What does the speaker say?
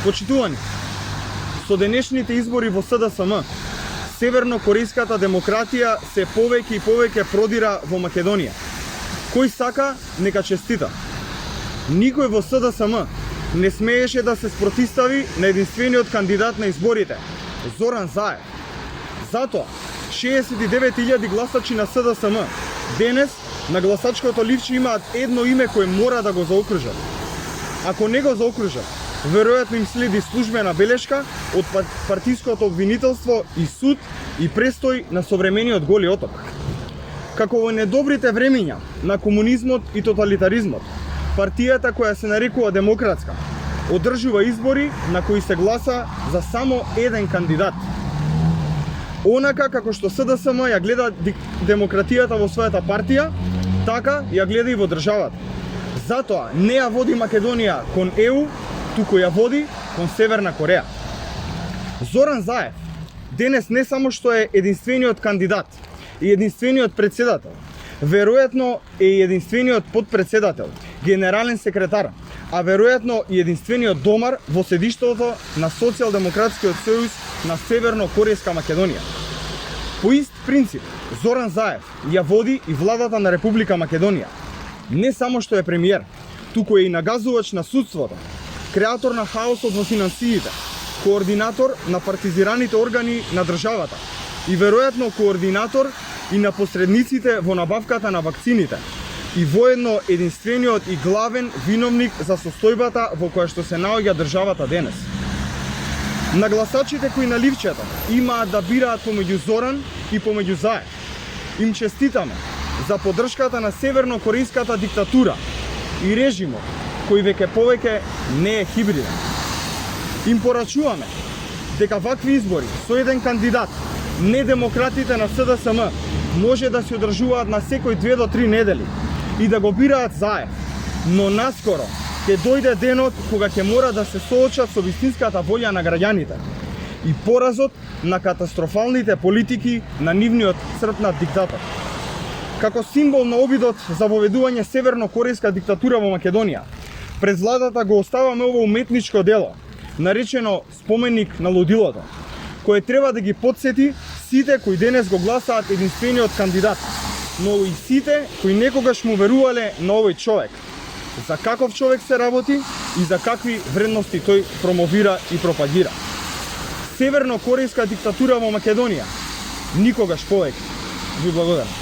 Почитувани, со денешните избори во СДСМ, северно-корејската демократија се повеќе и повеќе продира во Македонија. Кој сака, нека честита. Никој во СДСМ не смееше да се спротистави на единствениот кандидат на изборите, Зоран Заев. Затоа, 69.000 гласачи на СДСМ денес на гласачкото ливче имаат едно име кое мора да го заокружат. Ако не го заокружат, веројатно им следи службена белешка од партиското обвинителство и суд и престој на современиот Голи оток. Како во недобрите времења на комунизмот и тоталитаризмот, партијата која се нарекува демократска одржува избори на кои се гласа за само еден кандидат. Онака како што СДСМ ја гледа демократијата во својата партија, така ја гледа и во државата. Затоа не ја води Македонија кон ЕУ, туку ја води кон Северна Кореја. Зоран Заев денес не само што е единствениот кандидат и единствениот председател, веројатно е и единствениот подпредседател, генерален секретар, а веројатно и единствениот домар во седиштето на Социјалдемократскиот сојуз на Северно-Корејска Македонија. По ист принцип, Зоран Заев ја води и владата на Република Македонија. Не само што е премиер, туку е и нагазувач на судството, креатор на хаосот во финансиите, координатор на партизираните органи на државата и веројатно координатор и на посредниците во набавката на вакцините и воедно единствениот и главен виновник за состојбата во која што се наоѓа државата денес. На гласачите кои на ливчето имаат да бираат помеѓу Зоран и помеѓу Заев, им честитаме за поддршката на северно-корејската диктатура и режимот кој веќе повеќе не е хибриден. Им порачуваме дека вакви избори со еден кандидат, не демократите на СДСМ, може да се одржуваат на секој 2 до 3 недели и да го бираат Заев, но наскоро ќе дојде денот кога ќе мора да се соочат со вистинската волја на граѓаните и поразот на катастрофалните политики на нивниот црпнат диктатор. Како символ на обидот за воведување северно-корејска диктатура во Македонија, пред владата го оставаме ово уметничко дело, наречено Споменик на лудилото, кое треба да ги потсети сите кои денес го гласаат единствениот кандидат, но и сите кои некогаш му верувале на овој човек, за каков човек се работи и за какви вредности тој промовира и пропагира. Северно-корејска диктатура во Македонија никогаш повеќе. Ви благодарам.